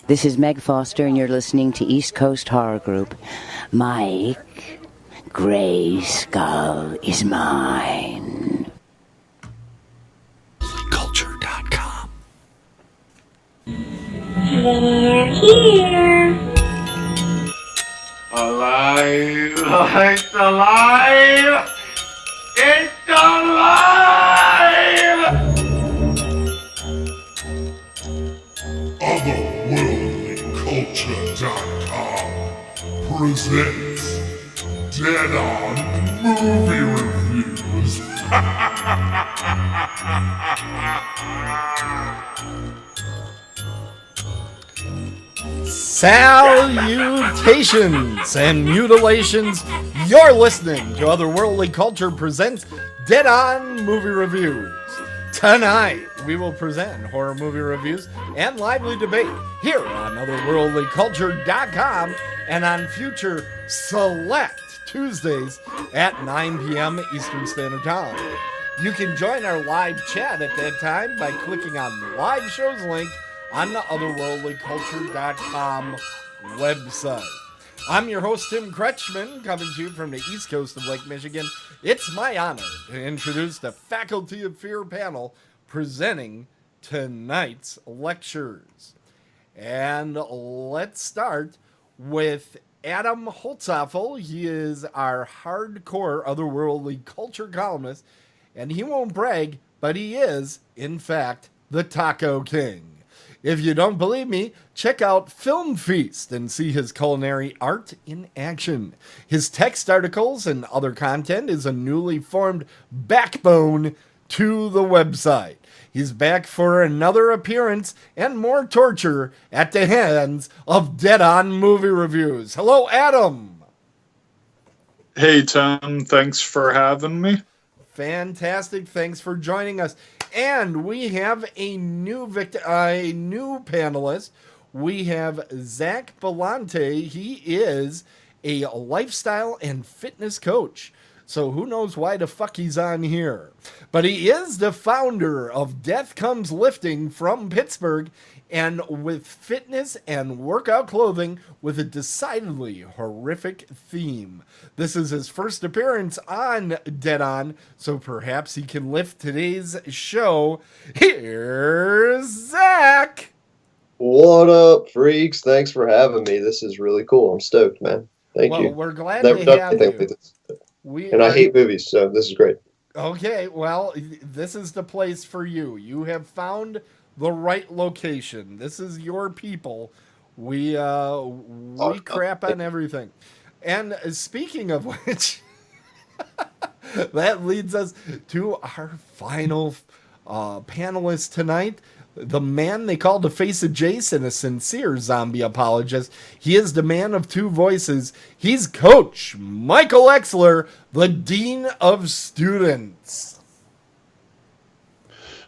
This is Meg Foster, and you're listening to East Coast Horror Group. Mike, Gray Skull is mine. Culture.com. They're here. Alive! It's alive! It's alive! Otherworldlyculture.com presents Dead On Movie Reviews. Salutations and mutilations. You're listening to Otherworldly Culture presents Dead On Movie Reviews. Tonight, we will present horror movie reviews and lively debate here on Otherworldlyculture.com and on future select Tuesdays at 9 p.m. Eastern Standard Time. You can join our live chat at that time by clicking on the live shows link on the Otherworldlyculture.com website. I'm your host, Tim Kretschmann, coming to you from the east coast of Lake Michigan. It's my honor to introduce the Faculty of Fear panel presenting tonight's lectures. And let's start with Adam Holtzapfel. He is our hardcore Otherworldly Culture columnist, and he won't brag, but he is, in fact, the Taco King. If you don't believe me, check out Film Feast and see his culinary art in action. His text articles and other content is a newly formed backbone to the website. He's back for another appearance and more torture at the hands of Dead On Movie Reviews. Hello, Adam. Hey, Tim. Thanks for having me. Fantastic. Thanks for joining us. And we have a new panelist. We have Zak Bellante. He is a lifestyle and fitness coach. So who knows why the fuck he's on here. But he is the founder of Death Comes Lifting from Pittsburgh, and with fitness and workout clothing with a decidedly horrific theme. This is his first appearance on Dead On, so perhaps he can lift today's show. Here's Zak! What up, freaks? Thanks for having me. This is really cool. I'm stoked, man. Thank you. Well, we're glad Never to done have anything you. like this. I hate movies, so this is great. Okay, well, this is the place for you. You have found the right location. This is your people. We crap on everything. And speaking of which, that leads us to our final panelist tonight. The man they call the face of Jason, a sincere zombie apologist. He is the man of two voices. He's Coach Michael Exler, the Dean of Students.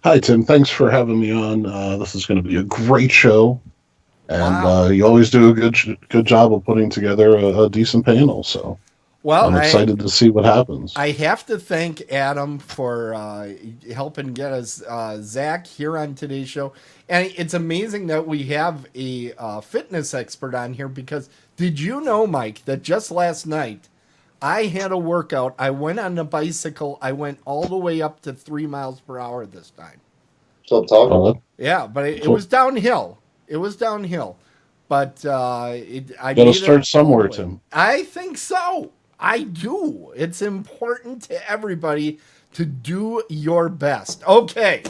Hi, Tim. Thanks for having me on. This is going to be a great show. And Wow. You always do a good job of putting together a decent panel. So I'm excited to see what happens. I have to thank Adam for helping get us Zak here on today's show. And it's amazing that we have a fitness expert on here, because did you know, Mike, that just last night I had a workout. I went on the bicycle. I went all the way up to 3 miles per hour this time. So I'm talking about. Yeah, but it was downhill. It was downhill. But I got to start somewhere, Tim. I think so. I do. It's important to everybody to do your best. Okay.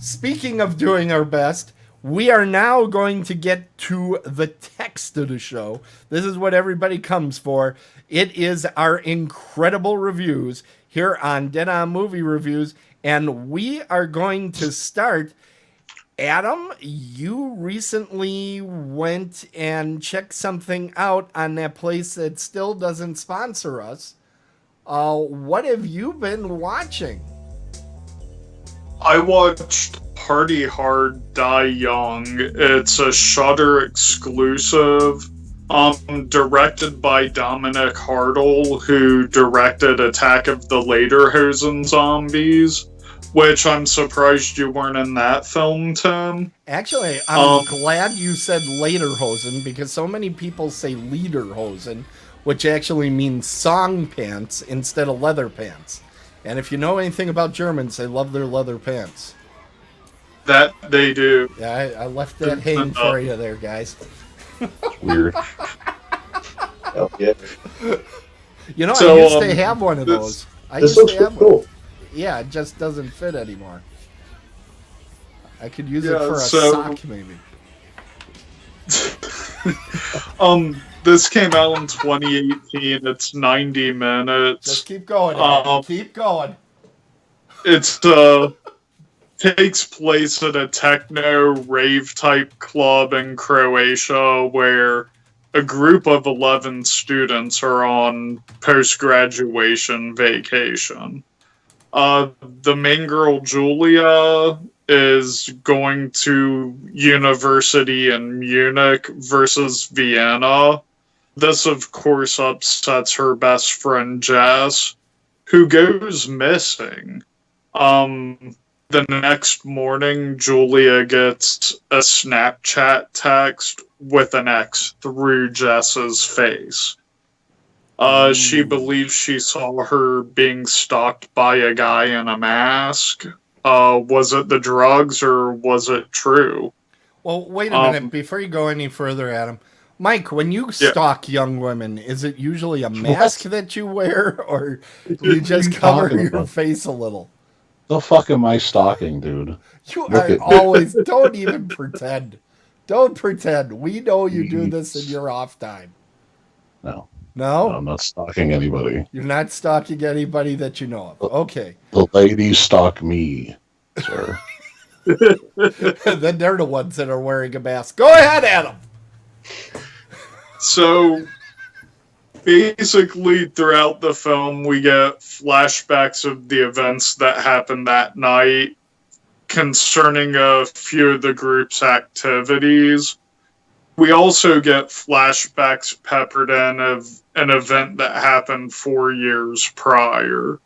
Speaking of doing our best, we are now going to get to the text of the show. This is what everybody comes for. It is our incredible reviews here on Dead On Movie Reviews, and we are going to start. Adam, you recently went and checked something out on that place that still doesn't sponsor us. What have you been watching? I watched Party Hard, Die Young. It's a Shudder exclusive. Directed by Dominic Hartle, who directed Attack of the Lederhosen Zombies. which I'm surprised you weren't in that film, Tim. Actually, I'm glad you said lederhosen, because so many people say lederhosen, which actually means song pants instead of leather pants. And if you know anything about Germans, they love their leather pants. That they do. Yeah, I left that hanging for you there, guys. Weird. Oh, yeah. You know, I used to have one of those. This looks pretty cool. Yeah, it just doesn't fit anymore. I could use it for a sock, maybe. This came out in 2018. It's 90 minutes. Just keep going. Keep going. It's takes place at a techno rave type club in Croatia where a group of 11 students are on post-graduation vacation. The main girl, Julia, is going to university in Munich versus Vienna. This, of course, upsets her best friend, Jess, who goes missing. The next morning, Julia gets a Snapchat text with an X through Jess's face. She believes she saw her being stalked by a guy in a mask. Was it the drugs or was it true? Well, wait a minute. Before you go any further, Adam. Mike, when you stalk young women, is it usually a mask that you wear, or do you just cover your face a little? The fuck am I stalking, dude? You are always... Don't even pretend. Don't pretend. We know you do this in your off time. No, No? I'm not stalking anybody. You're not stalking anybody that you know of. Okay. The ladies stalk me, sir. Then they're the ones that are wearing a mask. Go ahead, Adam! So, basically, throughout the film, we get flashbacks of the events that happened that night concerning a few of the group's activities. We also get flashbacks peppered in of an event that happened 4 years prior.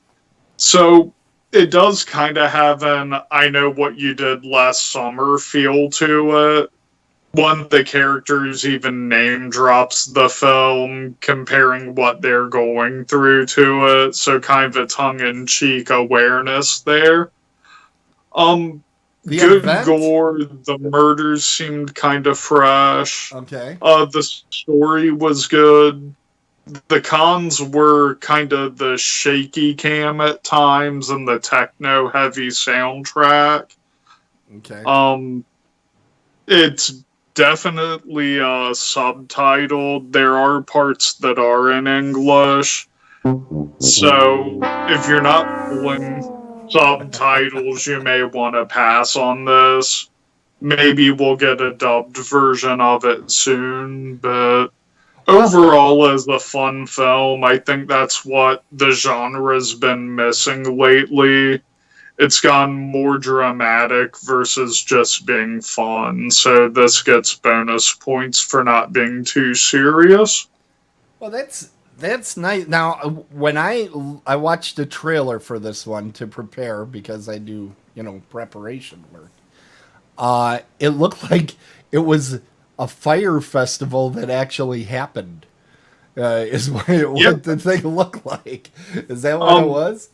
So, it does kind of have an I know what you did last summer feel to it. One of the characters even name drops the film, comparing what they're going through to it, so kind of a tongue-in-cheek awareness there. Good gore, the murders seemed kind of fresh. Okay. The story was good. The cons were kind of the shaky cam at times and the techno-heavy soundtrack. Okay. It's definitely subtitled. There are parts that are in English. So if you're not pulling subtitles, you may want to pass on this. Maybe we'll get a dubbed version of it soon, but overall, as a fun film, I think that's what the genre's been missing lately. It's gotten more dramatic versus just being fun, so this gets bonus points for not being too serious. Well, that's nice. Now, when I watched the trailer for this one to prepare, because I do, preparation work, it looked like it was a fire festival that actually happened, is what the thing looked like. Is that what it was?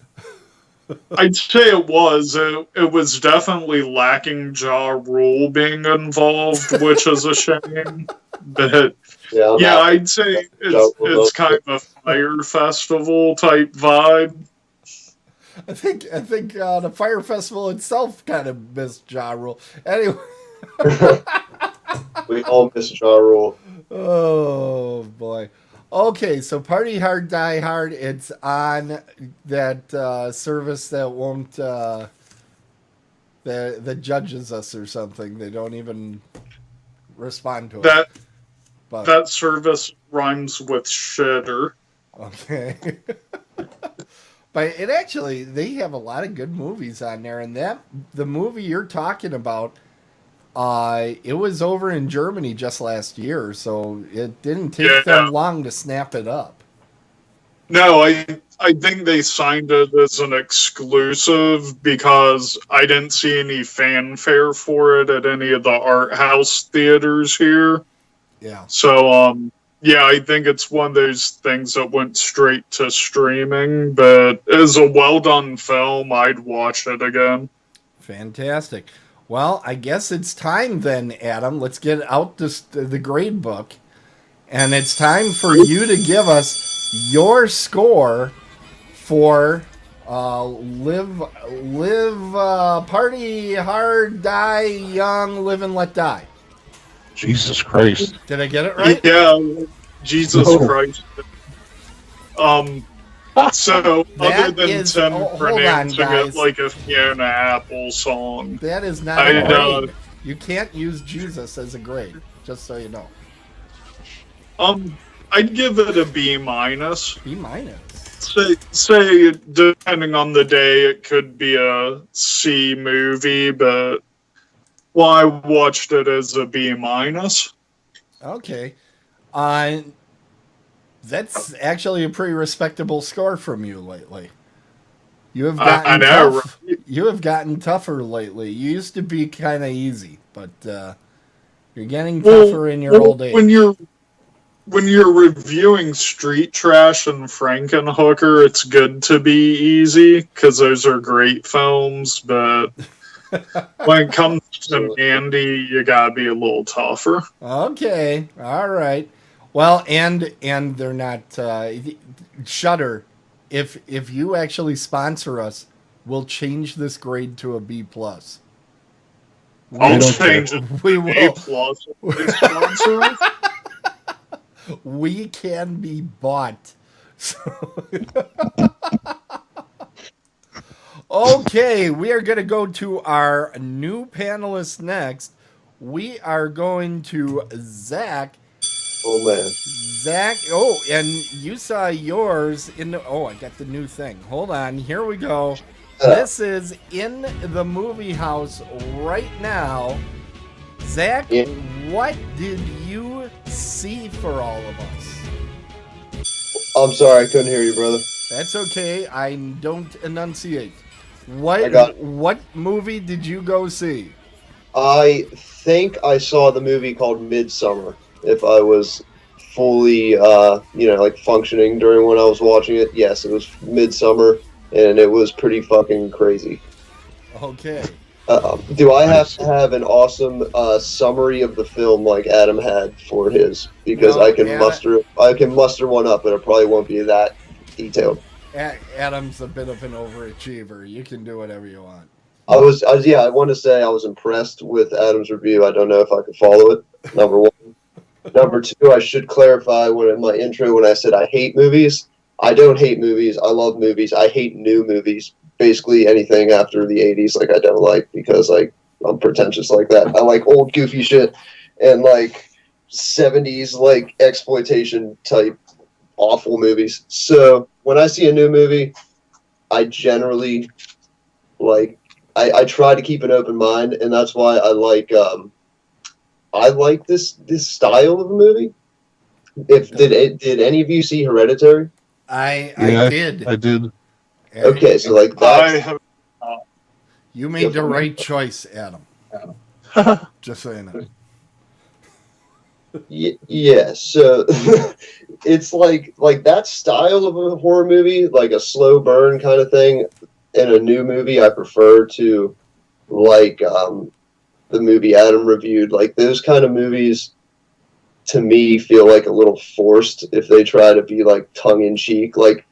I'd say it was. It was definitely lacking Ja Rule being involved, which is a shame. But I'd say it's kind of a fire festival type vibe. I think the fire festival itself kind of missed Ja Rule. Anyway, we all miss Ja Rule. Oh boy. Okay, so Party Hard, Die Hard, it's on that service that won't, that judges us or something. They don't even respond to it. That service rhymes with shitter. Okay. But they have a lot of good movies on there, and the movie you're talking about, it was over in Germany just last year, so it didn't take them long to snap it up. No, I think they signed it as an exclusive because I didn't see any fanfare for it at any of the art house theaters here. Yeah. So, yeah, I think it's one of those things that went straight to streaming, but as a well done film, I'd watch it again. Fantastic. Well, I guess it's time then, Adam. Let's get out the grade book. And it's time for you to give us your score for Party Hard, Die Young, Live and Let Die. Jesus Christ. Did I get it right? Yeah, Jesus Christ. So, other than Tim pronouncing it like a Fiona Apple song. That is not a grade. You can't use Jesus as a grade, just so you know. I'd give it a B minus. B minus. Say, depending on the day, it could be a C movie, but I watched it as a B minus. Okay. That's actually a pretty respectable score from you lately. You have gotten I know, tough. Right? You have gotten tougher lately. You used to be kind of easy, but you're getting tougher in your old age. When you're reviewing Street Trash and Frankenhooker, it's good to be easy because those are great films. But when it comes to Mandy, you gotta be a little tougher. Okay, all right. Well, and they're not Shudder. If you actually sponsor us, we'll change this grade to a B plus. I'll change it. We will. A plus. Sponsor us. We can be bought. Okay, we are going to go to our new panelist next. We are going to Zach. Oh, man. Zach, and you saw yours in the... Oh, I got the new thing. Hold on, here we go. This is in the movie house right now. Zach, what did you see for all of us? I'm sorry, I couldn't hear you, brother. That's okay. I don't enunciate. What movie did you go see? I think I saw the movie called Midsommar. If I was fully, functioning during when I was watching it, yes, it was Midsommar, and it was pretty fucking crazy. Okay. Do I have to have an awesome summary of the film like Adam had for his? Because I can muster one up, but it probably won't be that detailed. Adam's a bit of an overachiever. You can do whatever you want. I want to say I was impressed with Adam's review. I don't know if I could follow it. Number one. Number two, I should clarify in my intro when I said I hate movies. I don't hate movies. I love movies. I hate new movies. Basically anything after the 80s, I don't like because I'm pretentious like that. I like old goofy shit and 70s exploitation type awful movies. So when I see a new movie, I generally I try to keep an open mind, and that's why I like this style of a movie. Did any of you see Hereditary? I did. I did. Okay, so that. You made the right choice, Adam. Just saying that. Yeah, so it's like that style of a horror movie, like a slow burn kind of thing. In a new movie, I prefer to the movie Adam reviewed. Like those kind of movies, to me, feel like a little forced if they try to be tongue in cheek, literally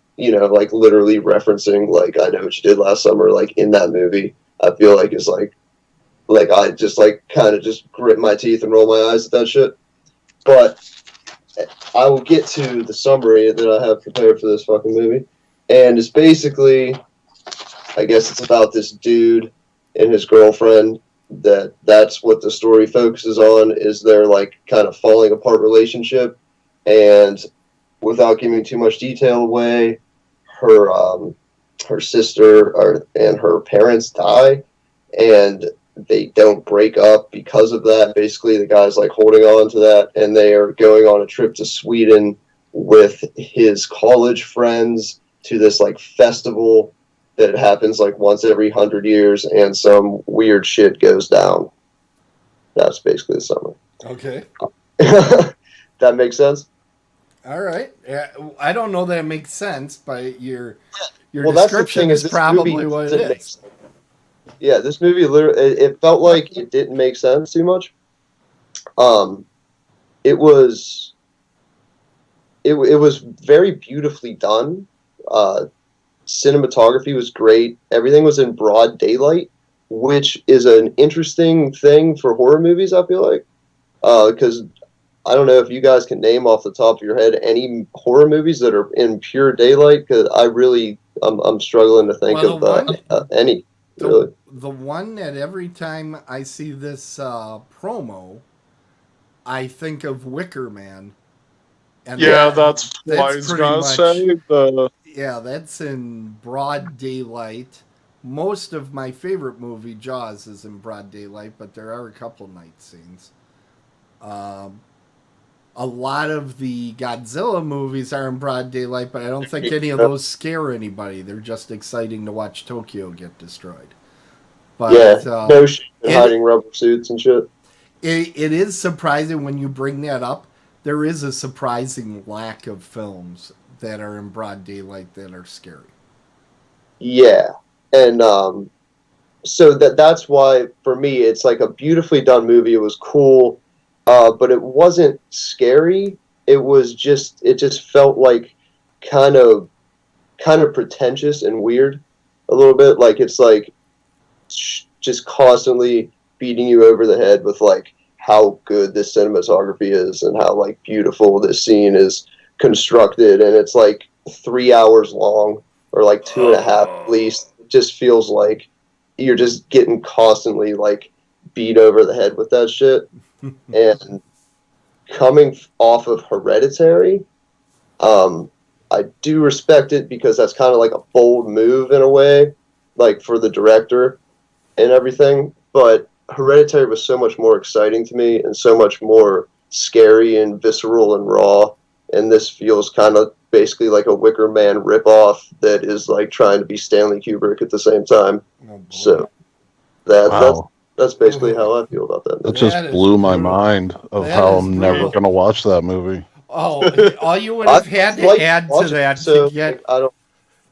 referencing I Know What You Did Last Summer, in that movie. I feel like it's I just kind of just grit my teeth and roll my eyes at that shit. But I will get to the summary that I have prepared for this fucking movie, and it's basically, I guess it's about this dude and his girlfriend. That's what the story focuses on, is their kind of falling apart relationship. And without giving too much detail away, her sister and her parents die, and they don't break up because of that. Basically, the guy's holding on to that, and they are going on a trip to Sweden with his college friends to this like festival that happens like once every 100 years, and some weird shit goes down. That's basically the summary. Okay. That makes sense? All right. Yeah, I don't know that it makes sense, but your well, description is probably what it is. Yeah, this movie literally, it felt like it didn't make sense too much. It was very beautifully done. Cinematography was great. Everything was in broad daylight, which is an interesting thing for horror movies, I feel like. Because I don't know if you guys can name off the top of your head any horror movies that are in pure daylight, because I'm struggling to think of any. Really. The one that every time I see this promo, I think of Wicker Man. And yeah, that's what I was going to say. Yeah, that's in broad daylight. Most of my favorite movie, Jaws, is in broad daylight, but there are a couple night scenes. A lot of the Godzilla movies are in broad daylight, but I don't think any of those scare anybody. They're just exciting to watch Tokyo get destroyed. But, yeah, no shit, hiding rubber suits and shit. It is surprising when you bring that up. There is a surprising lack of films that are in broad daylight that are scary. Yeah, and so that's why, for me, it's like a beautifully done movie. It was cool. But it wasn't scary. It just felt like kind of pretentious and weird a little bit. Like it's like just constantly beating you over the head with like how good this cinematography is and how like beautiful this scene is constructed. And it's like 3 hours long, or like 2.5 at least. It just feels like you're just getting constantly like beat over the head with that shit. And coming off of Hereditary, I do respect it because that's kind of like a bold move in a way, like for the director and everything. But Hereditary was so much more exciting to me and so much more scary and visceral and raw. And this feels kind of basically like a Wicker Man ripoff that is like trying to be Stanley Kubrick at the same time. So that's basically how I feel about that movie. It just blew my mind of how I'm never going to watch that movie. Oh, all you would have had to add to that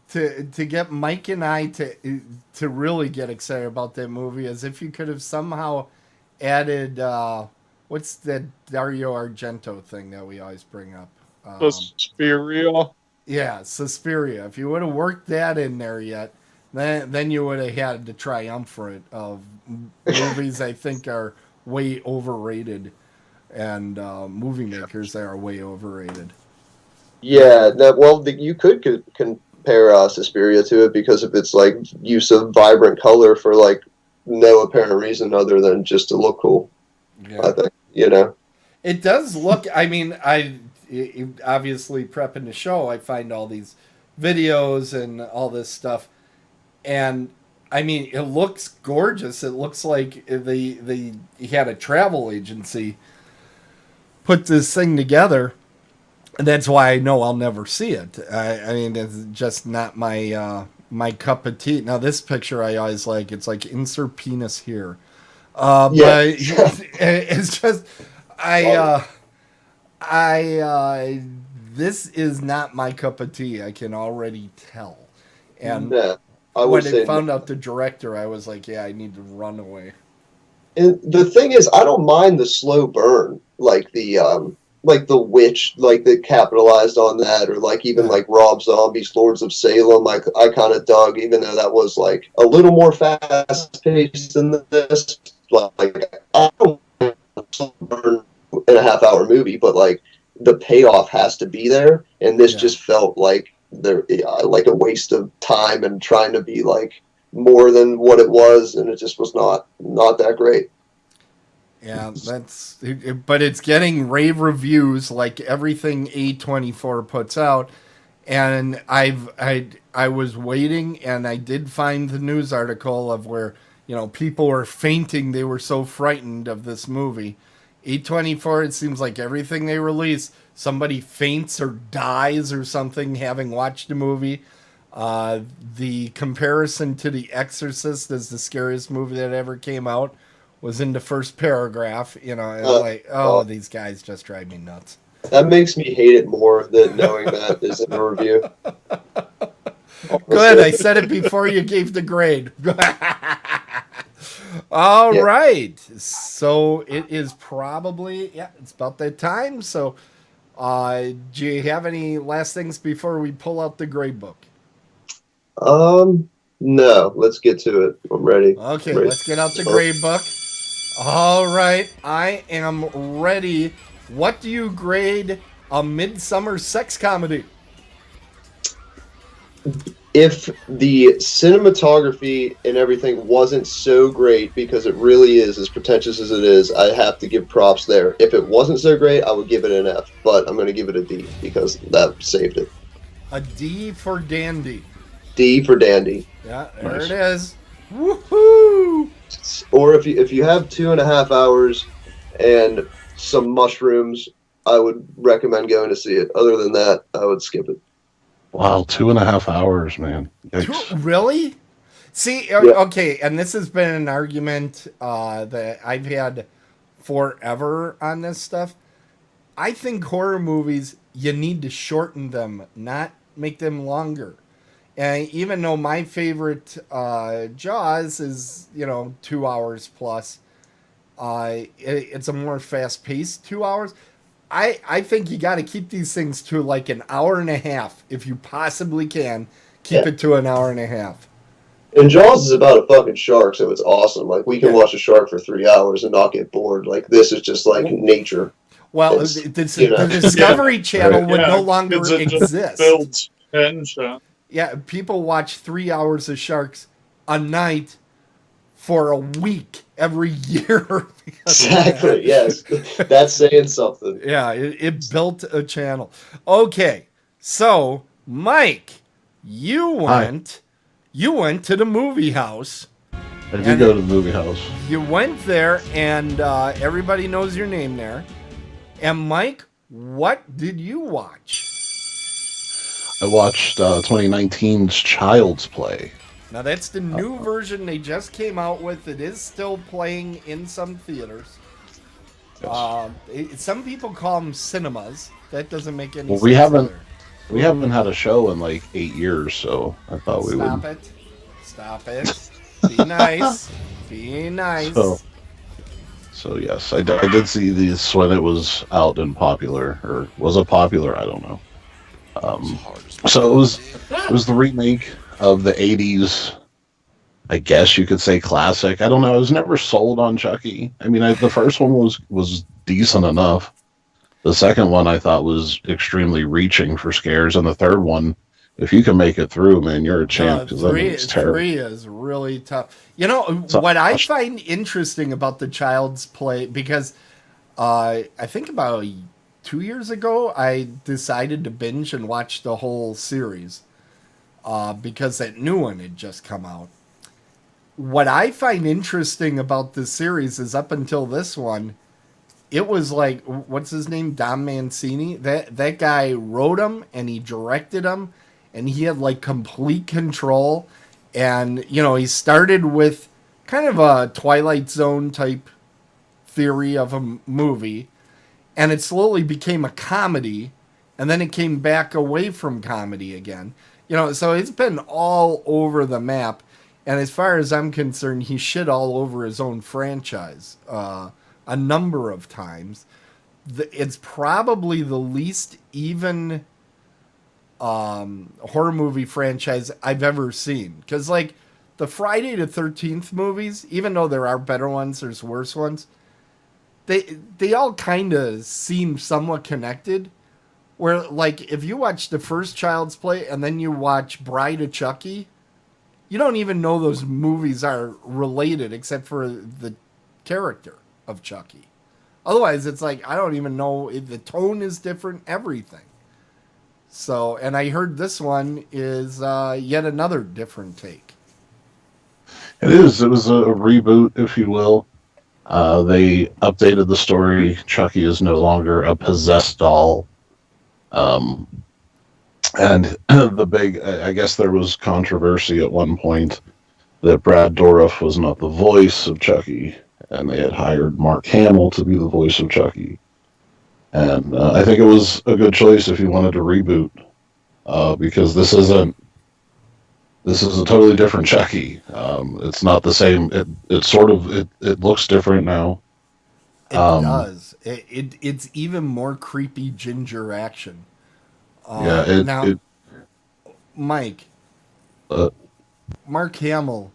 to get Mike and I to really get excited about that movie is if you could have somehow added what's that Dario Argento thing that we always bring up? Suspiria. Yeah, Suspiria. If you would have worked that in there yet, then you would have had the triumvirate of movies I think are way overrated, and movie makers that are way overrated. Yeah, you could compare Suspiria to it because of its like use of vibrant color for like no apparent reason other than just to look cool. Yeah. I think it does look. I mean, obviously prepping the show, I find all these videos and all this stuff. And I mean, it looks gorgeous. It looks like they had a travel agency put this thing together, and that's why I know I'll never see it. I mean, it's just not my my cup of tea. Now, this picture I always like. It's like insert penis here. But it's just this is not my cup of tea. I can already tell. And when I found out the director, I was like, yeah, I need to run away. And the thing is, I don't mind the slow burn, like the Witch, like that capitalized on that, or like even like Rob Zombie's Lords of Salem. I kind of dug, even though that was like a little more fast paced than this. Like I don't mind the slow burn in a half-hour movie, but like the payoff has to be there, and this just felt like like a waste of time and trying to be like more than what it was, and it just was not that great. Yeah, but it's getting rave reviews like everything A24 puts out, and I was waiting, and I did find the news article of where people were fainting. They were so frightened of this movie, A24, it seems like everything they release, somebody faints or dies or something having watched a movie. The comparison to The Exorcist as the scariest movie that ever came out was in the first paragraph. You know, these guys just drive me nuts. That makes me hate it more than knowing that is in a review. Good, I said it before you gave the grade. All right. So it is probably, it's about that time. So do you have any last things before we pull out the grade book? No, let's get to it. I'm ready. Okay, let's get out the grade book. All right, I am ready. What do you grade a Midsommar sex comedy? If the cinematography and everything wasn't so great, because it really is as pretentious as it is, I have to give props there. If it wasn't so great, I would give it an F, but I'm going to give it a D because that saved it. A D for dandy. D for dandy. Yeah, there it is. Woohoo! Or if you have 2.5 hours and some mushrooms, I would recommend going to see it. Other than that, I would skip it. Wow, 2.5 hours, man. Really? See, okay, and this has been an argument that I've had forever on this stuff. I think horror movies, you need to shorten them, not make them longer. And even though my favorite Jaws is, 2 hours plus, it's a more fast-paced 2 hours. I think you got to keep these things to like an hour and a half. If you possibly can, keep it to an hour and a half. And Jaws is about a fucking shark, so it's awesome. Like, we can watch a shark for 3 hours and not get bored. Like, this is just like nature. Well, the Discovery Channel would no longer exist. Builds tension. Yeah, people watch 3 hours of sharks a night for a week every year. Exactly, yes. That's saying something. Yeah, it built a channel. Okay, so, Mike, you went to the movie house. I did go to the movie house. You went there, and everybody knows your name there. And, Mike, what did you watch? I watched 2019's Child's Play. Now, that's the new version they just came out with. It is still playing in some theaters. Yes. Some people call them cinemas. That doesn't make any sense. We haven't had a show in like 8 years, so I thought we would. Stop it. Be nice. Be nice. So yes, I did see this when it was out and popular, or was it popular? I don't know. So it was the remake of the 80s, I guess you could say classic. I don't know. I was never sold on Chucky. I mean, the first one was decent enough. The second one I thought was extremely reaching for scares, and the third one, if you can make it through, man, you're a champ. Because it's terrible. 3 is really tough. You know what I find interesting about the Child's Play, because I think about 2 years ago I decided to binge and watch the whole series because that new one had just come out. What I find interesting about this series is up until this one, it was like, what's his name? Dom Mancini. That guy wrote them and he directed them, and he had like complete control. And, he started with kind of a Twilight Zone type theory of a movie, and it slowly became a comedy, and then it came back away from comedy again. So it's been all over the map. And as far as I'm concerned, he shit all over his own franchise a number of times. It's probably the least even horror movie franchise I've ever seen. Because, like, the Friday the 13th movies, even though there are better ones, there's worse ones, they all kind of seem somewhat connected. Where, like, if you watch the first Child's Play and then you watch Bride of Chucky, you don't even know those movies are related except for the character of Chucky. Otherwise, it's like, I don't even know if the tone is different, everything. So, and I heard this one is yet another different take. It is. It was a reboot, if you will. They updated the story. Chucky is no longer a possessed doll. Um, and I guess there was controversy at one point that Brad Dourif was not the voice of Chucky, and they had hired Mark Hamill to be the voice of Chucky. And I think it was a good choice if you wanted to reboot, because this is a totally different Chucky. It's not the same. It looks different now. It does. It's even more creepy ginger action. Now, Mike, uh, Mark Hamill,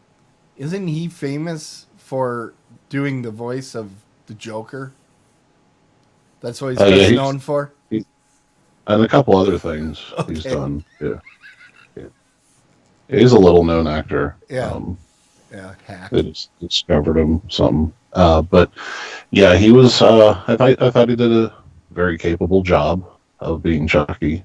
isn't he famous for doing the voice of the Joker? That's what he's best known for. And a couple other things he's Okay. done. Yeah. He's a little known actor. Yeah. Hack. They just discovered him something. But yeah, he was. I thought he did a very capable job of being Chucky.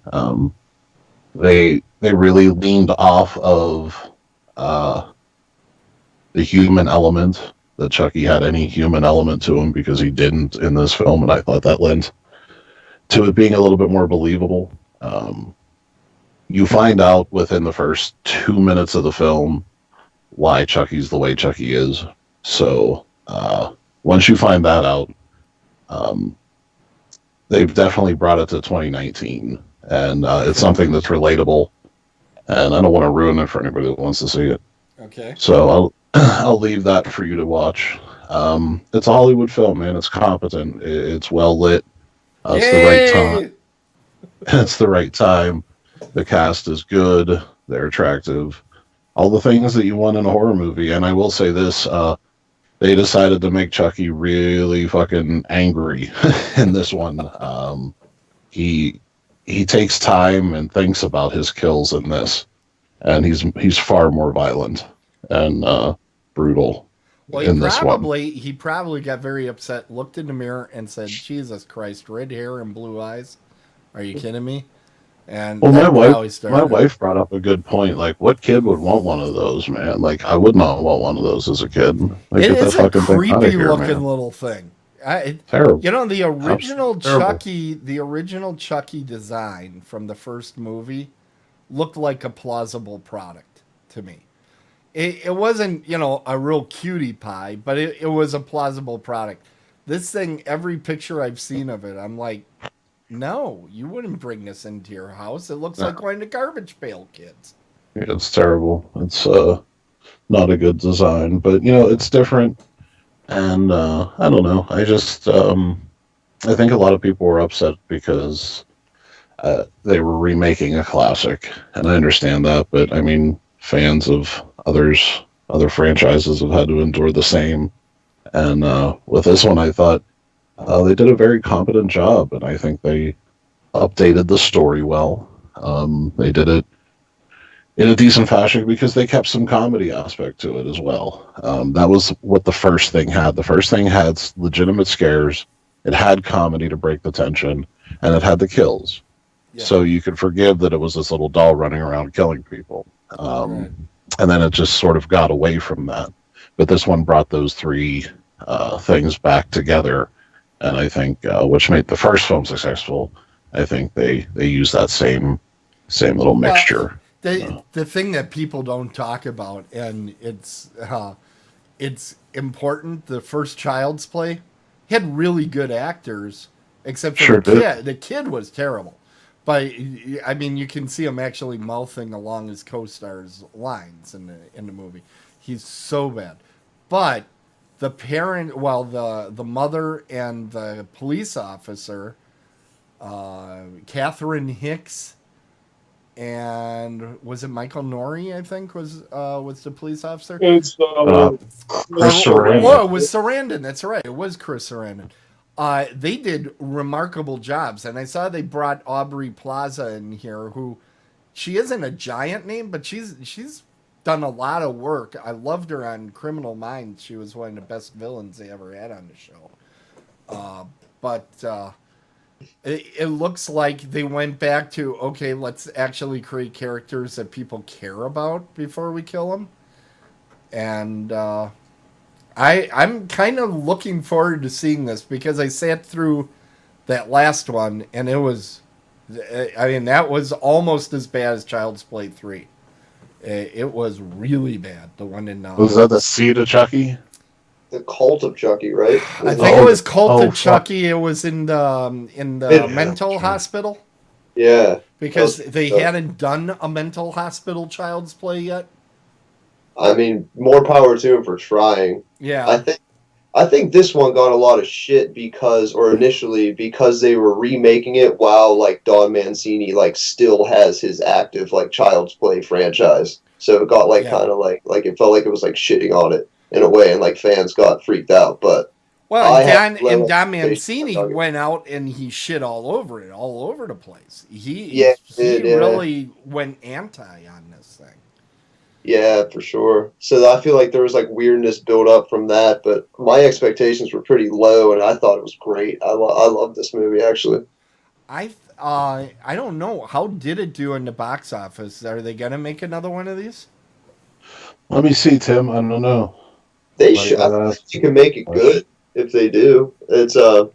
They really leaned off of the human element, that Chucky had any human element to him, because he didn't in this film, and I thought that lent to it being a little bit more believable. You find out within the first 2 minutes of the film why Chucky's the way Chucky is. So once you find that out, they've definitely brought it to 2019, and it's something that's relatable. And I don't want to ruin it for anybody that wants to see it. Okay. So I'll leave that for you to watch. It's a Hollywood film, man. It's competent. It's well lit. It's the right time. It's the right time. The cast is good. They're attractive. All the things that you want in a horror movie. And I will say this: they decided to make Chucky really fucking angry in this one. He takes time and thinks about his kills in this, and he's far more violent and brutal. Well, he probably got very upset, looked in the mirror, and said, "Jesus Christ, red hair and blue eyes? Are you kidding me?" And well, my wife brought up a good point. Like, what kid would want one of those, man? Like, I would not want one of those as a kid. Like, it is a creepy looking man. little thing. Terrible. You know, the original Terrible. Chucky design from the first movie looked like a plausible product to me. It wasn't, a real cutie pie, but it was a plausible product. This thing, every picture I've seen of it, I'm like, no, you wouldn't bring this into your house. It looks like going to Garbage Pail Kids. Yeah, it's terrible. It's not a good design, but it's different. And I don't know. I just I think a lot of people were upset because they were remaking a classic, and I understand that. But I mean, fans of other franchises have had to endure the same. And with this one, I thought they did a very competent job, and I think they updated the story well. They did it in a decent fashion because they kept some comedy aspect to it as well. That was what the first thing had. The first thing had legitimate scares. It had comedy to break the tension, and it had the kills. Yeah. So you could forgive that it was this little doll running around killing people. Right. And then it just sort of got away from that. But this one brought those three things back together, and I think which made the first film successful. I think they used that same little mixture. The thing that people don't talk about, and it's important, the first Child's Play had really good actors, except for the kid. The kid was terrible. But, I mean, you can see him actually mouthing along his co-star's lines in the movie. He's so bad. But the parent, the mother and the police officer, Catherine Hicks, and was it Michael Norrie, I think, was the police officer? It's Chris Sarandon. Oh, it was Sarandon. That's right. It was Chris Sarandon. They did remarkable jobs, and I saw they brought Aubrey Plaza in here, who she isn't a giant name, but she's done a lot of work. I loved her on Criminal Minds. She was one of the best villains they ever had on the show. But it looks like they went back to, okay, let's actually create characters that people care about before we kill them. And I'm kind of looking forward to seeing this because I sat through that last one and it was, I mean, that was almost as bad as Child's Play 3. It was really bad. The one in Was that the Seed of Chucky? The Cult of Chucky, right? I think it was Cult of Chucky. It was in the mental hospital. Yeah, because they hadn't done a mental hospital Child's Play yet. I mean, more power to him for trying. Yeah, I think this one got a lot of shit initially because they were remaking it while like Don Mancini like still has his active like Child's Play franchise. So it got like kind of like it felt like it was like shitting on it in a way, and like fans got freaked out. But Don Mancini went out and he shit all over it, all over the place. He really went anti on this thing. Yeah, for sure. So I feel like there was like weirdness built up from that, but my expectations were pretty low, and I thought it was great. I love this movie actually. I don't know, how did it do in the box office? Are they gonna make another one of these? Let me see, Tim. I don't know. They should. I think you can make it good if they do. It's the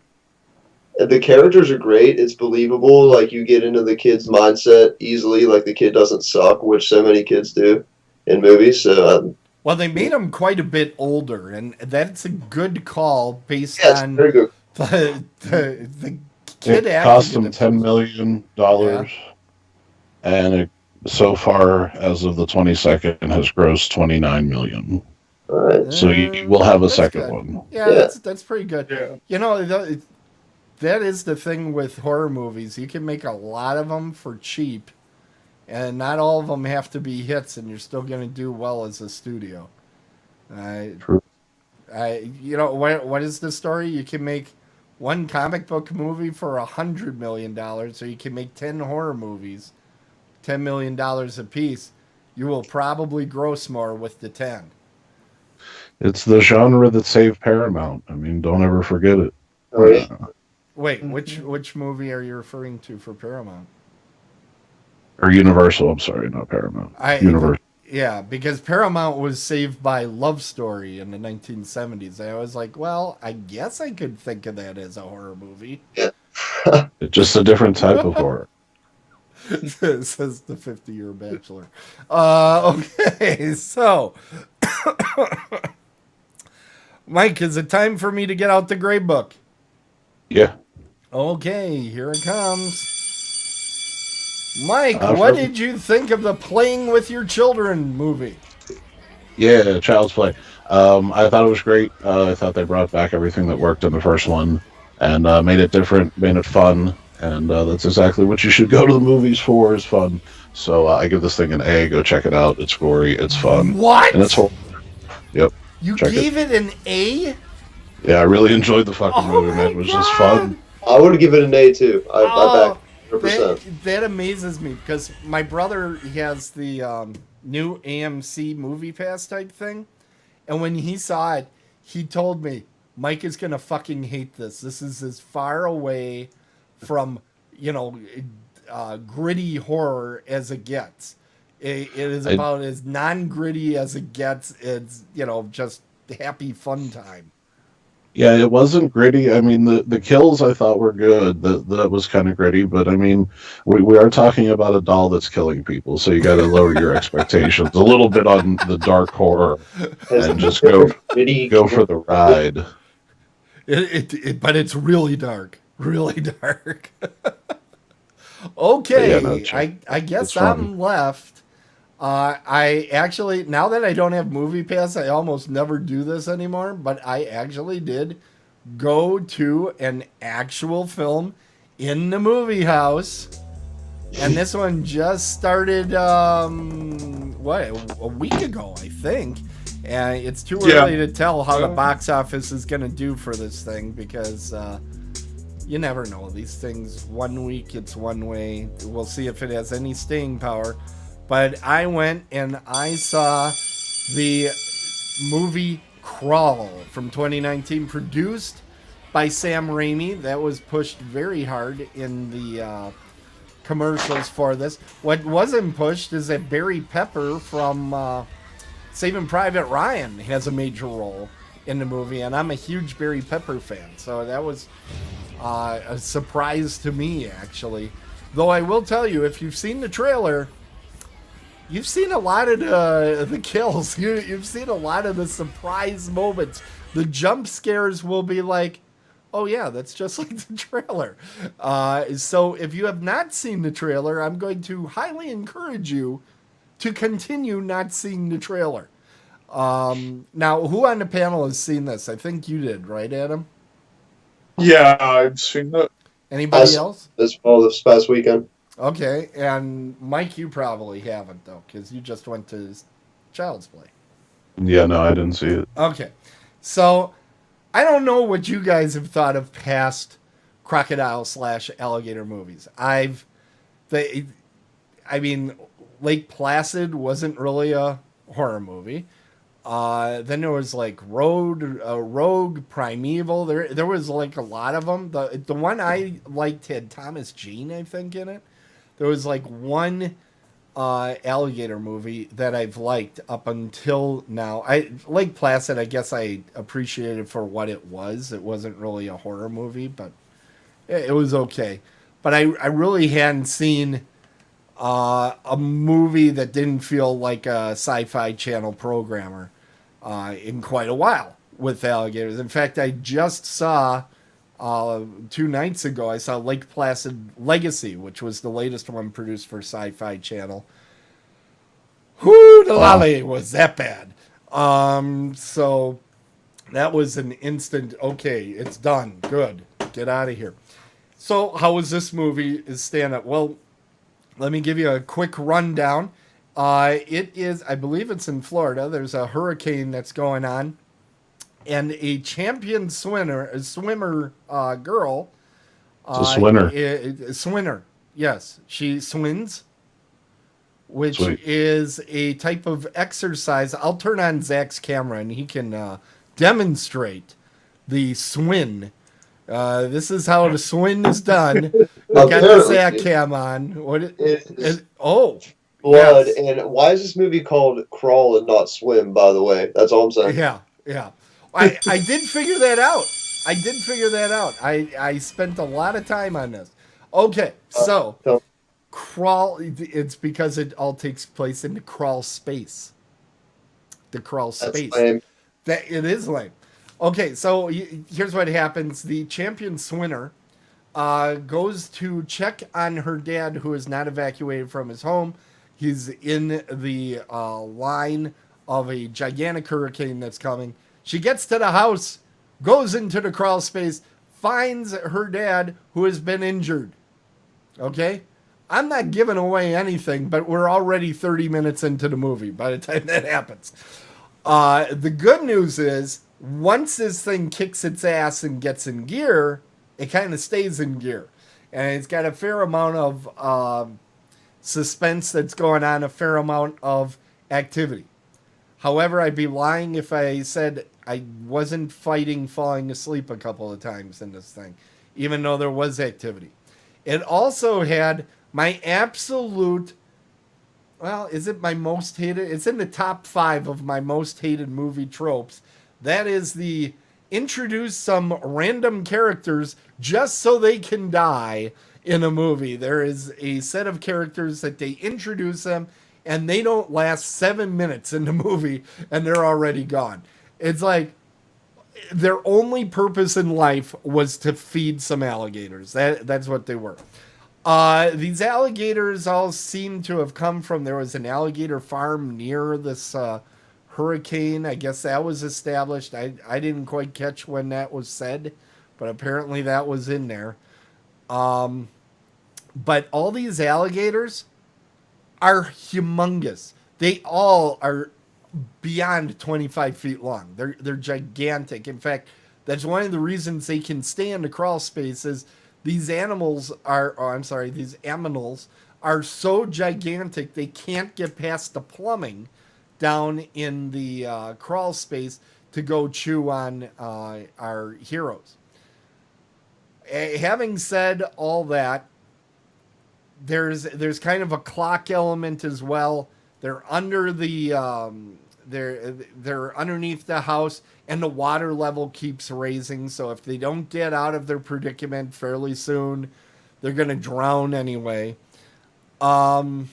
characters are great. It's believable. Like you get into the kid's mindset easily. Like the kid doesn't suck, which so many kids do in movies. So well, they made him quite a bit older, and that's a good call based on very good. the kid. It cost him $10 million, and it, so far as of the 22nd, has grossed $29 million. All right. So you will have a second one. Yeah, that's pretty good. Yeah. You know, that is the thing with horror movies. You can make a lot of them for cheap, and not all of them have to be hits, and you're still going to do well as a studio. True. You know, what is the story? You can make one comic book movie for $100 million, or you can make 10 horror movies, $10 million a piece. You will probably gross more with the 10. It's the genre that saved Paramount. I mean, don't ever forget it. Oh, yeah. Wait, which movie are you referring to for Paramount? Or Universal, I'm sorry, not Paramount. Universal. Yeah, because Paramount was saved by Love Story in the 1970s. I was like, well, I guess I could think of that as a horror movie. It's just a different type of horror. Says the 50-year bachelor. Okay, so... Mike, is it time for me to get out the grade book? Yeah. Okay, here it comes. Mike, what did you think of the Playing with Your Children movie? Yeah, Child's Play. I thought it was great. I thought they brought back everything that worked in the first one and made it different, made it fun, and that's exactly what you should go to the movies for, is fun. So I give this thing an A. Go check it out. It's gory. It's fun. What? And it's horrible. Yep. You gave it an A? Yeah, I really enjoyed the fucking movie, man. It was just fun. I would give it an A too. I back 100%. That amazes me because my brother, he has the new AMC Movie Pass type thing, and when he saw it, he told me, Mike is gonna fucking hate this. This is as far away from, gritty horror as it gets. It is about as non-gritty as it gets. It's, just happy fun time. Yeah, it wasn't gritty. I mean, the kills I thought were good. That was kind of gritty, but I mean, we are talking about a doll that's killing people, so you got to lower your expectations a little bit on the dark horror and just go for the ride. But it's really dark, really dark. Okay, yeah, I guess I'm left. I actually, now that I don't have Movie Pass, I almost never do this anymore, but I actually did go to an actual film in the movie house, and this one just started, a week ago, I think, and it's too early to tell how the box office is going to do for this thing, because, you never know. These things, 1 week it's one way. We'll see if it has any staying power. But I went and I saw the movie Crawl from 2019, produced by Sam Raimi. That was pushed very hard in the commercials for this. What wasn't pushed is that Barry Pepper from Saving Private Ryan has a major role in the movie, and I'm a huge Barry Pepper fan, so that was a surprise to me, actually. Though I will tell you, if you've seen the trailer, you've seen a lot of the kills. You've seen a lot of the surprise moments. The jump scares will be like, oh yeah, that's just like the trailer. So if you have not seen the trailer, I'm going to highly encourage you to continue not seeing the trailer. Now, who on the panel has seen this? I think you did, right, Adam? Yeah, I've seen it. Anybody else? This past weekend. Okay, and Mike, you probably haven't, though, because you just went to Child's Play. Yeah, no, I didn't see it. Okay, so I don't know what you guys have thought of past crocodile/alligator movies. I mean, Lake Placid wasn't really a horror movie. Then there was like Rogue, Primeval. There was like a lot of them. The one I liked had Thomas Jane, I think, in it. There was like one alligator movie that I've liked up until now. Lake Placid, I guess I appreciated for what it was. It wasn't really a horror movie, but it was okay. But I really hadn't seen a movie that didn't feel like a Sci-Fi Channel programmer in quite a while with alligators. In fact, I just saw 2 nights ago, I saw Lake Placid Legacy, which was the latest one produced for Sci-Fi Channel. Whoo, the lolly, was that bad. So that was an instant, okay, it's done. Good. Get out of here. So how was this movie stand up? Well, let me give you a quick rundown. It is, I believe it's in Florida. There's a hurricane that's going on, and a champion swimmer girl. It's a swinner. Swinner, yes. She swins, which Sweet. is a type of exercise. I'll turn on Zach's camera, and he can demonstrate the swin. This is how the swin is done. We got the Zach cam on. Blood. Yes. And why is this movie called Crawl and not Swim, by the way? That's all I'm saying. Yeah. I did figure that out. I spent a lot of time on this. Okay, so crawl, it's because it all takes place in the crawl space. The crawl space. Lame. That it is lame. Okay, so here's what happens. The champion swimmer goes to check on her dad, who is not evacuated from his home. He's in the line of a gigantic hurricane that's coming. She gets to the house, goes into the crawl space, finds her dad, who has been injured. Okay? I'm not giving away anything, but we're already 30 minutes into the movie by the time that happens. The good news is, once this thing kicks its ass and gets in gear, it kind of stays in gear. And it's got a fair amount of suspense that's going on, a fair amount of activity. However, I'd be lying if I said I wasn't fighting falling asleep a couple of times in this thing, even though there was activity. It also had my absolute, well, is it my most hated? It's in the top 5 of my most hated movie tropes. That is the introduce some random characters just so they can die in a movie. There is a set of characters that they introduce them, and they don't last 7 minutes in the movie, and they're already gone. It's like their only purpose in life was to feed some alligators. That's what they were. These alligators all seem to have come from, there was an alligator farm near this hurricane. I guess that was established. I didn't quite catch when that was said, but apparently that was in there. But all these alligators are humongous. They all are beyond 25 feet long. They're gigantic. In fact, that's one of the reasons they can stay in the crawl spaces. These animals are, these aminals are so gigantic they can't get past the plumbing down in the crawl space to go chew on our heroes. Having said all that, there's kind of a clock element as well. They're under the they're underneath the house, and the water level keeps raising. So if they don't get out of their predicament fairly soon, they're gonna drown anyway. I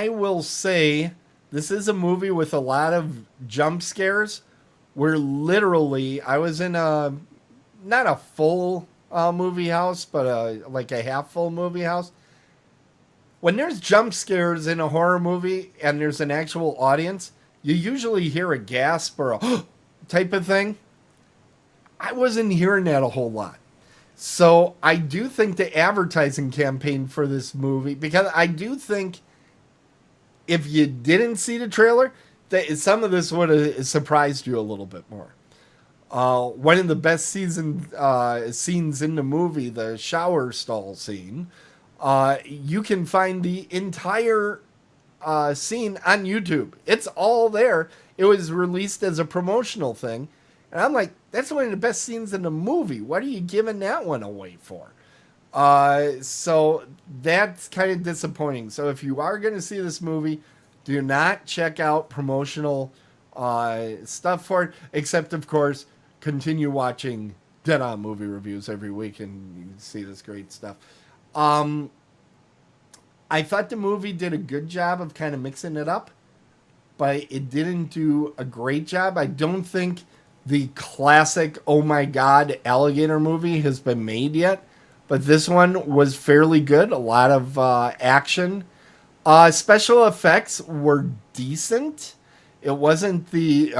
will say this is a movie with a lot of jump scares. Where literally, I was in not a full movie house, but like a half full movie house. When there's jump scares in a horror movie and there's an actual audience, you usually hear a gasp or a type of thing. I wasn't hearing that a whole lot. So I do think the advertising campaign for this movie, because I do think if you didn't see the trailer, that some of this would have surprised you a little bit more. One of the best scenes in the movie, the shower stall scene, you can find the entire scene on YouTube. It's all there. It was released as a promotional thing. And I'm like, that's one of the best scenes in the movie. What are you giving that one away for? So that's kind of disappointing. So if you are going to see this movie, do not check out promotional stuff for it, except, of course, continue watching Dead On Movie Reviews every week and you see this great stuff. I thought the movie did a good job of kind of mixing it up, but it didn't do a great job. I don't think the classic, oh my God, alligator movie has been made yet, but this one was fairly good. A lot of action. Special effects were decent. It wasn't the,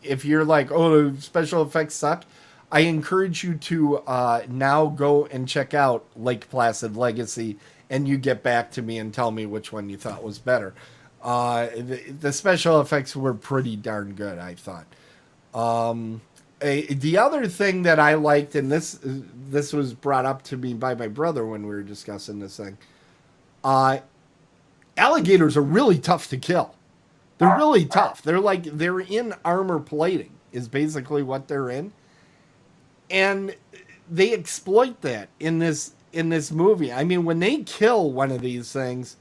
if you're like, oh, special effects suck, I encourage you to now go and check out Lake Placid Legacy, and you get back to me and tell me which one you thought was better. The special effects were pretty darn good, I thought. The other thing that I liked, and this was brought up to me by my brother when we were discussing this thing, alligators are really tough to kill. They're really tough. They're in armor plating is basically what they're in. And they exploit that in this movie. I mean, when they kill one of these things,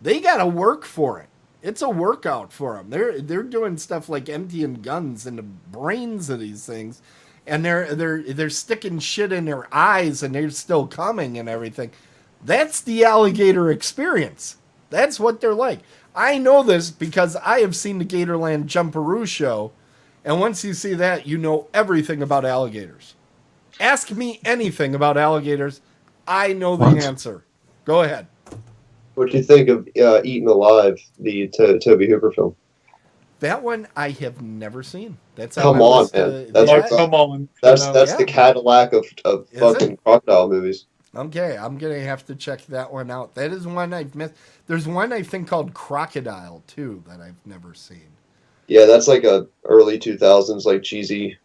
they got to work for it. It's a workout for them. They're doing stuff like emptying guns in the brains of these things, and they're sticking shit in their eyes, and they're still coming and everything. That's the alligator experience. That's what they're like. I know this because I have seen the Gatorland Jumperoo show, and once you see that, you know everything about alligators. Ask me anything about alligators. I know the answer. Go ahead. What do you think of Eaten Alive, the Toby Hooper film? That one I have never seen. That's come on, man. Come on. That's the Cadillac of fucking crocodile movies. Okay, I'm gonna have to check that one out. That is one I've missed. There's one I think called Crocodile too that I've never seen. Yeah, that's like a early 2000s like cheesy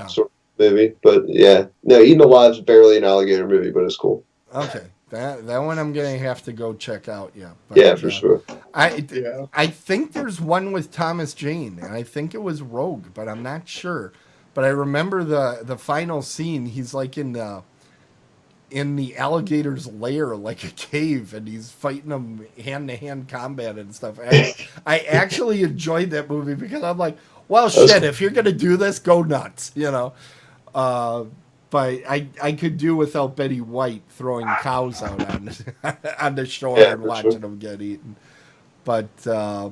sort of movie. But yeah, no, Eaten Alive's barely an alligator movie, but it's cool. Okay. That one I'm gonna have to go check out. Yeah. But, yeah, for sure. I think there's one with Thomas Jane, and I think it was Rogue, but I'm not sure. But I remember the final scene. He's like in the alligator's lair, like a cave, and he's fighting them hand-to-hand combat and stuff. I actually enjoyed that movie because I'm like, well, shit, if you're gonna do this, go nuts, you know. But I could do without Betty White throwing cows out on the shore and watching them get eaten. But I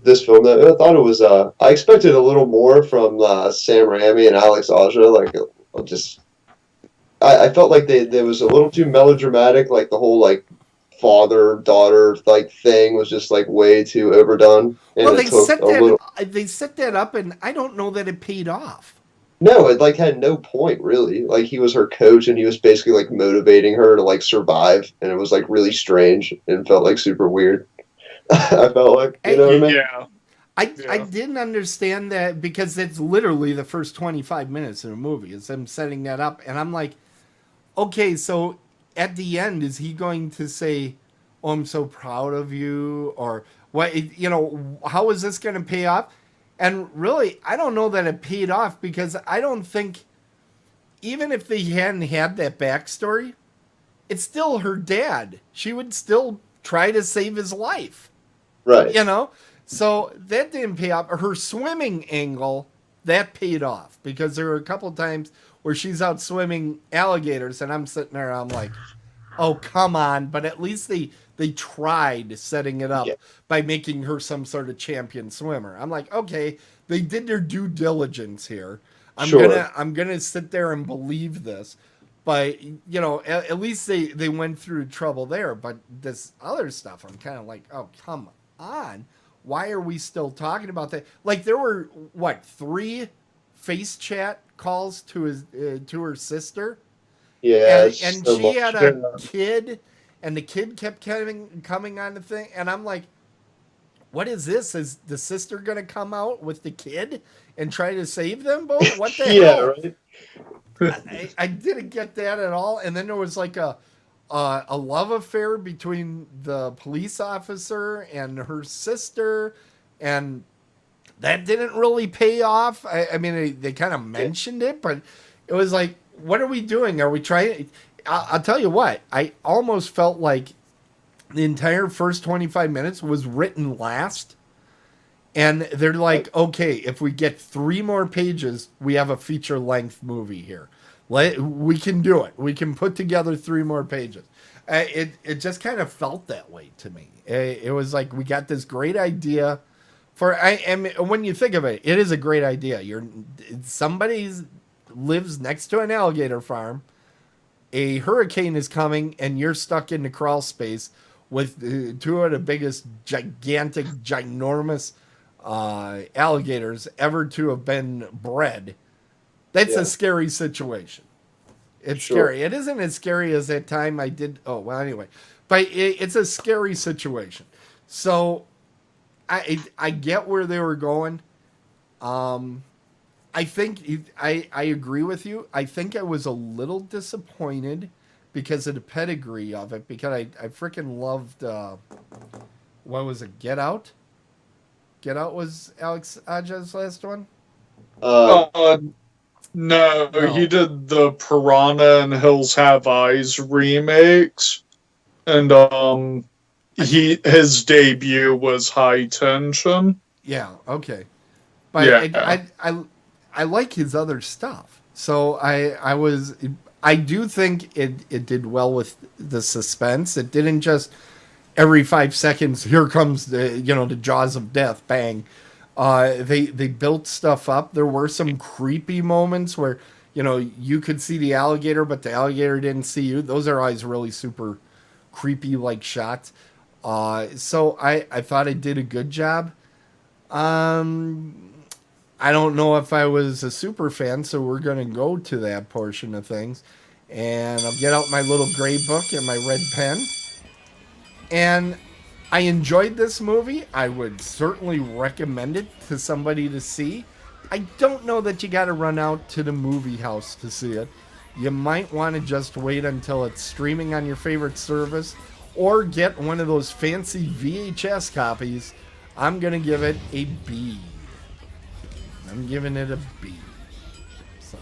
this film, I thought it was. I expected a little more from Sam Raimi and Alex Aja. Like, I felt like there was a little too melodramatic. Like the whole like father-daughter like thing was just like way too overdone. And well, they set that up, and I don't know that it paid off. No, it like had no point really. Like he was her coach, and he was basically like motivating her to like survive, and it was like really strange and felt like super weird. I felt like, you know what I mean? Yeah. I didn't understand that because it's literally the first 25 minutes of the movie. It's them setting that up, and I'm like, okay, so at the end, is he going to say, "Oh, I'm so proud of you," or what? You know, how is this going to pay off? And really, I don't know that it paid off because I don't think, even if they hadn't had that backstory, it's still her dad. She would still try to save his life. Right. You know? So that didn't pay off. Her swimming angle, that paid off because there were a couple times where she's out swimming alligators and I'm sitting there, I'm like, oh, come on. But at least they tried setting it up by making her some sort of champion swimmer. I'm like, okay, they did their due diligence here. I'm gonna sit there and believe this. But, you know, at least they went through trouble there. But this other stuff, I'm kind of like, oh, come on. Why are we still talking about that? Like, there were, 3 face chat calls to her sister? Yeah. And she had a kid, and the kid kept coming on the thing. And I'm like, what is this? Is the sister going to come out with the kid and try to save them both? What the hell? Right. I didn't get that at all. And then there was like a love affair between the police officer and her sister, and that didn't really pay off. I mean, they kind of mentioned it, but it was like, what are we doing? Are we trying? I'll tell you what, I almost felt like the entire first 25 minutes was written last. And they're like, okay, if we get 3 more pages, we have a feature-length movie here. We can do it. We can put together 3 more pages. It just kind of felt that way to me. It was like we got this great idea and when you think of it, it is a great idea. Somebody lives next to an alligator farm. A hurricane is coming, and you're stuck in the crawl space with 2 of the biggest, gigantic, ginormous alligators ever to have been bred. That's a scary situation. It's scary. It isn't as scary as that time I did. Oh, well, anyway. But it's a scary situation. So I get where they were going. I think I agree with you. I think I was a little disappointed because of the pedigree of it. Because I freaking loved, what was it, Get Out? Get Out was Alex Aja's last one? No, he did the Piranha and Hills Have Eyes remakes, and his debut was High Tension. Yeah, okay, but I like his other stuff, so I do think it did well with the suspense. It didn't just every 5 seconds here comes the jaws of death, bang. They built stuff up. There were some creepy moments where, you could see the alligator, but the alligator didn't see you. Those are always really super creepy like shots. So I thought I did a good job. I don't know if I was a super fan, so we're going to go to that portion of things. And I'll get out my little gray book and my red pen. And I enjoyed this movie. I would certainly recommend it to somebody to see. I don't know that you got to run out to the movie house to see it. You might want to just wait until it's streaming on your favorite service or get one of those fancy VHS copies. I'm going to give it a B. I'm giving it a B. So,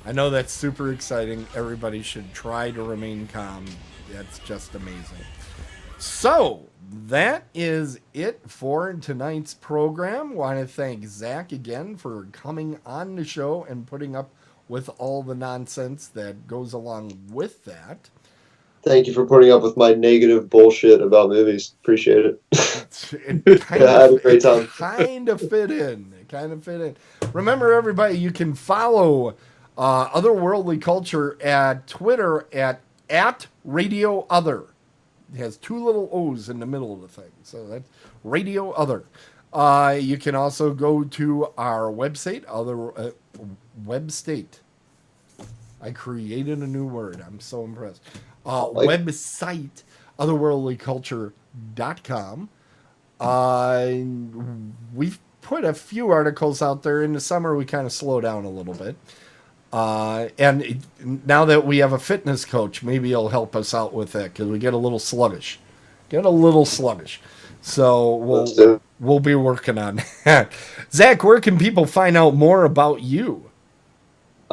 I know that's super exciting. Everybody should try to remain calm. That's just amazing. So, that is it for tonight's program. Want to thank Zach again for coming on the show and putting up with all the nonsense that goes along with that. Thank you for putting up with my negative bullshit about movies. Appreciate it. I had a great time. Kind of fit in. Remember, everybody, you can follow Otherworldly Culture at Twitter at Radio Other. It has 2 little O's in the middle of the thing. So that's Radio Other. You can also go to our website, Webstate. I created a new word. I'm so impressed. Website, otherworldlyculture.com. We've put a few articles out there. In the summer, we kind of slow down a little bit. And now that we have a fitness coach, maybe he'll help us out with that because we get a little sluggish. So we'll be working on that. Zach, where can people find out more about you?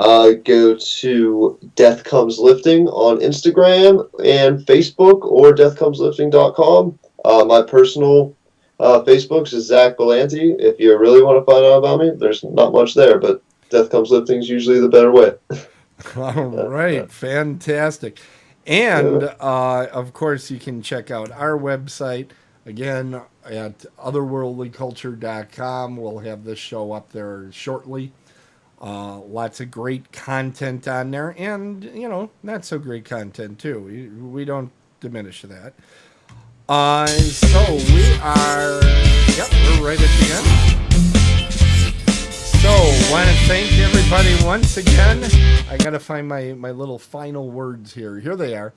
go to Death Comes Lifting on Instagram and Facebook, or deathcomeslifting.com. My personal Facebook's is Zak Bellante. If you really want to find out about me, there's not much there, but Death Comes Lifting is usually the better way. All right, fantastic. And of course, you can check out our website again at otherworldlyculture.com. We'll have this show up there shortly. Lots of great content on there, and not so great content too. We don't diminish that. So we are, we're right at the end. So, want to thank everybody once again. I got to find my little final words here. Here they are.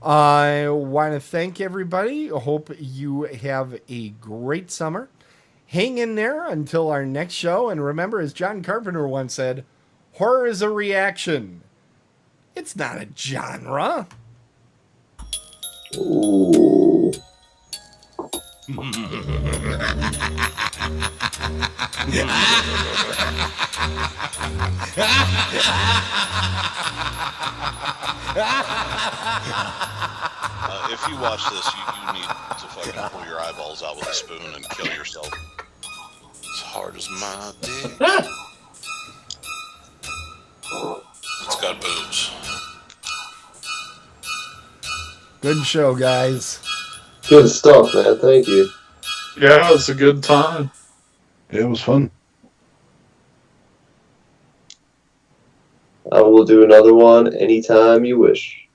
I want to thank everybody. I hope you have a great summer. Hang in there until our next show. And remember, as John Carpenter once said, horror is a reaction. It's not a genre. Ooh. If you watch this, you need to fucking pull your eyeballs out with a spoon and kill yourself. As hard as my dick. It's got boobs. Good show, guys. Good stuff, man. Thank you. Yeah, it's a good time. Yeah, it was fun. I will do another one anytime you wish.